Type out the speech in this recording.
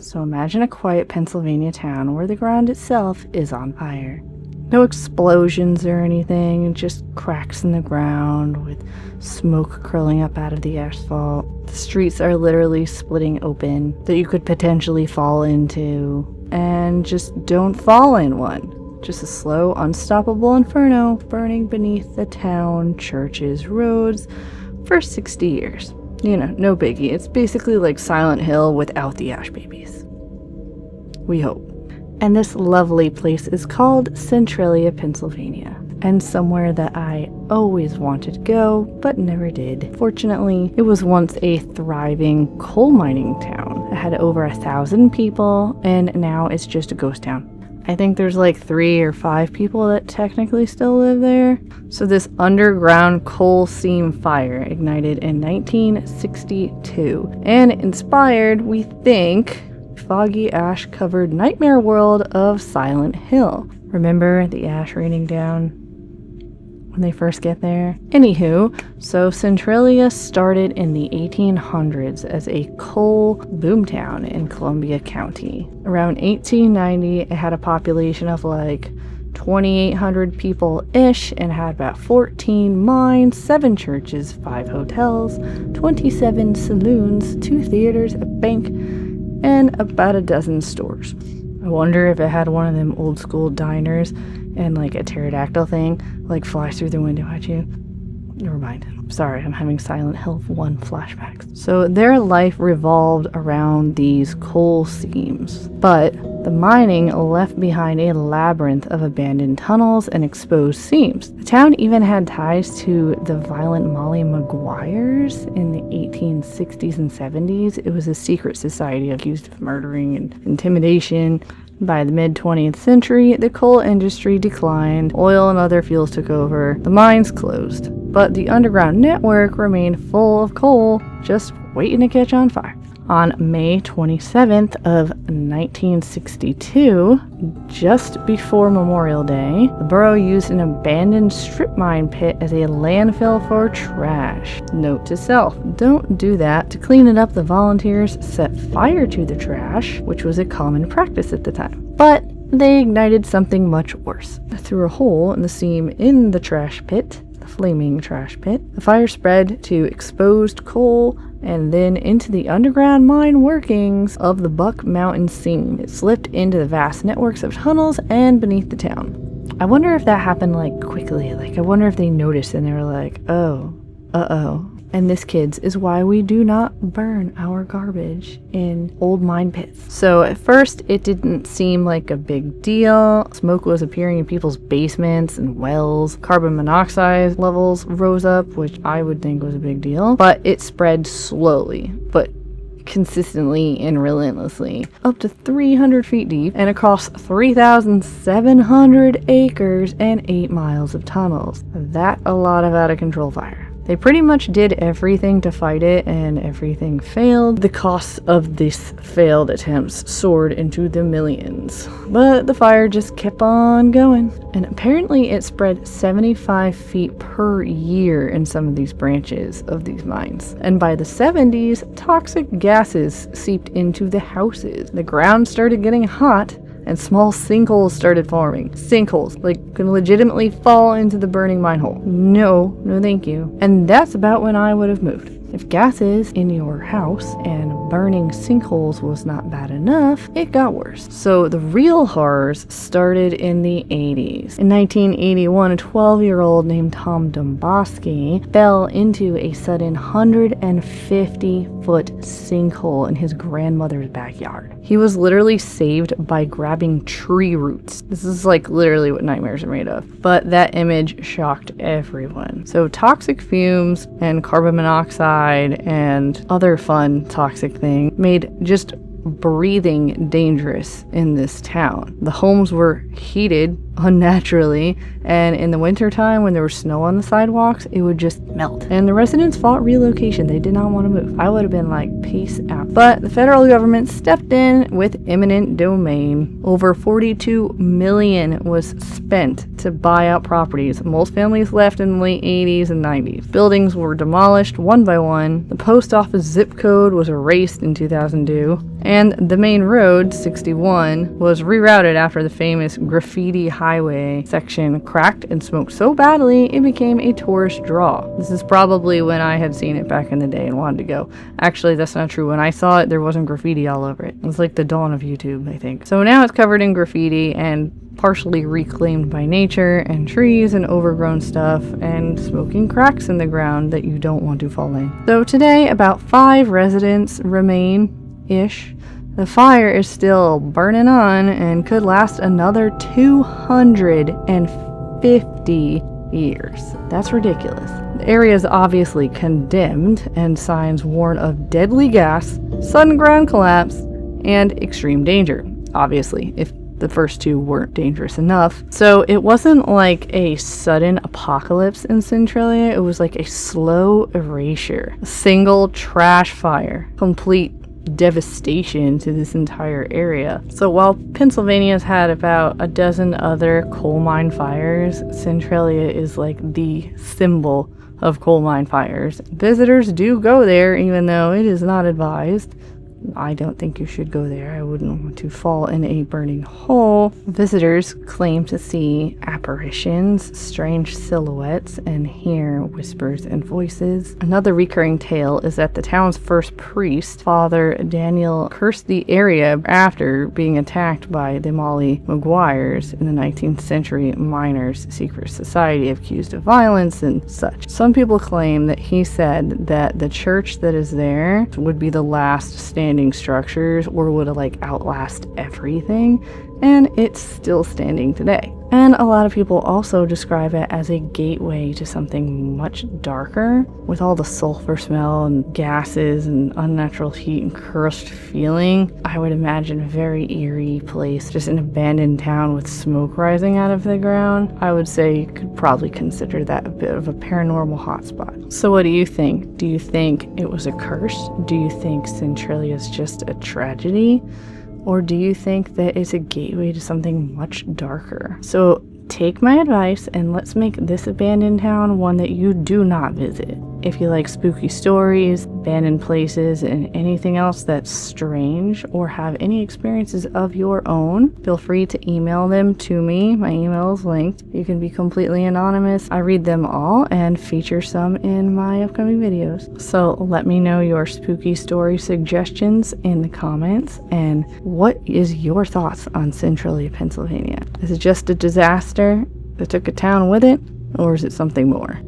So imagine a quiet Pennsylvania town where the ground itself is on fire. No explosions or anything, just cracks in the ground with smoke curling up out of the asphalt. The streets are literally splitting open that you could potentially fall into, and just don't fall in one. Just a slow, unstoppable inferno burning beneath the town, churches, roads for 60 years. You know, no biggie. It's basically like Silent Hill without the ash babies. We hope. And this lovely place is called Centralia, Pennsylvania, and somewhere that I always wanted to go, but never did. Fortunately, it was once a thriving coal mining town. It had over 1,000 people, and now it's just a ghost town. I think there's like 3 or 5 people that technically still live there. So this underground coal seam fire ignited in 1962 and inspired, we think, foggy ash-covered nightmare world of Silent Hill. Remember the ash raining down when they first get there? Anywho, so Centralia started in the 1800s as a coal boomtown in Columbia County. Around 1890, it had a population of like 2,800 people-ish and had about 14 mines, 7 churches, 5 hotels, 27 saloons, 2 theaters, a bank, and about a dozen stores. I wonder if it had one of them old school diners and like a pterodactyl thing like flies through the window at you. Never mind. Sorry, I'm having Silent Hill 1 flashbacks. So their life revolved around these coal seams, but the mining left behind a labyrinth of abandoned tunnels and exposed seams. The town even had ties to the violent Molly Maguires in the 1860s and 70s. It was a secret society accused of murdering and intimidation. By the mid-20th century, the coal industry declined, oil and other fuels took over, the mines closed, but the underground network remained full of coal, just waiting to catch on fire. On May 27th of 1962, just before Memorial Day, the borough used an abandoned strip mine pit as a landfill for trash. Note to self, don't do that. To clean it up, the volunteers set fire to the trash, which was a common practice at the time. But they ignited something much worse. Through a hole in the seam in the trash pit, the flaming trash pit, the fire spread to exposed coal and then into the underground mine workings of the Buck Mountain seam. It slipped into the vast networks of tunnels and beneath the town. I wonder if that happened like quickly. Like, I wonder if they noticed and they were like, oh, uh-oh. And this, kids, is why we do not burn our garbage in old mine pits. So at first, it didn't seem like a big deal. Smoke was appearing in people's basements and wells. Carbon monoxide levels rose up, which I would think was a big deal. But it spread slowly, but consistently and relentlessly, up to 300 feet deep and across 3,700 acres and 8 miles of tunnels. That's a lot of out-of-control fire. They pretty much did everything to fight it, and everything failed. The costs of these failed attempts soared into the millions. But the fire just kept on going. And apparently it spread 75 feet per year in some of these branches of these mines. And by the 70s, toxic gases seeped into the houses. The ground started getting hot, and small sinkholes started forming. Sinkholes, like, can legitimately fall into the burning mine hole. No thank you. And that's about when I would have moved. If gases in your house and burning sinkholes was not bad enough, it got worse. So the real horrors started in the 80s. In 1981, a 12-year-old named Tom Domboski fell into a sudden 150-foot sinkhole in his grandmother's backyard. He was literally saved by grabbing tree roots. This is like literally what nightmares are made of. But that image shocked everyone. So toxic fumes and carbon monoxide and other fun toxic things made just breathing dangerous in this town. The homes were heated unnaturally, and in the wintertime when there was snow on the sidewalks, it would just melt. And the residents fought relocation. They did not want to move. I would have been like, peace out. But the federal government stepped in with eminent domain. Over $42 million was spent to buy out properties. Most families left in the late 80s and 90s. Buildings were demolished one by one. The post office zip code was erased in 2002. And the main road, 61, was rerouted after the famous graffiti highway section cracked and smoked so badly it became a tourist draw. This is probably when I had seen it back in the day and wanted to go. Actually, that's not true. When I saw it, there wasn't graffiti all over it. It was like the dawn of YouTube, I think. So now it's covered in graffiti and partially reclaimed by nature and trees and overgrown stuff and smoking cracks in the ground that you don't want to fall in. So today, about 5 residents remain-ish. The fire is still burning on and could last another 250 years. That's ridiculous. The area is obviously condemned, and signs warn of deadly gas, sudden ground collapse, and extreme danger. Obviously, if the first 2 weren't dangerous enough. So it wasn't like a sudden apocalypse in Centralia. It was like a slow erasure. A single trash fire. Complete devastation to this entire area. So while Pennsylvania's had about a dozen other coal mine fires, Centralia is like the symbol of coal mine fires. Visitors do go there, even though it is not advised. I don't think you should go there. I wouldn't want to fall in a burning hole. Visitors claim to see apparitions, strange silhouettes, and hear whispers and voices. Another recurring tale is that the town's first priest, Father Daniel, cursed the area after being attacked by the Molly Maguires in the 19th century miners' secret society accused of violence and such. Some people claim that he said that the church that is there would be the last standing structures or would outlast everything, and it's still standing today. And a lot of people also describe it as a gateway to something much darker, with all the sulfur smell and gases and unnatural heat and cursed feeling. I would imagine a very eerie place, just an abandoned town with smoke rising out of the ground. I would say you could probably consider that a bit of a paranormal hotspot. So what do you think? Do you think it was a curse? Do you think Centralia is just a tragedy? Or do you think that it's a gateway to something much darker? So take my advice and let's make this abandoned town one that you do not visit. If you like spooky stories, abandoned places, and anything else that's strange, or have any experiences of your own, feel free to email them to me. My email is linked. You can be completely anonymous. I read them all and feature some in my upcoming videos. So let me know your spooky story suggestions in the comments, and what is your thoughts on Centralia, Pennsylvania? Is it just a disaster that took a town with it, or is it something more?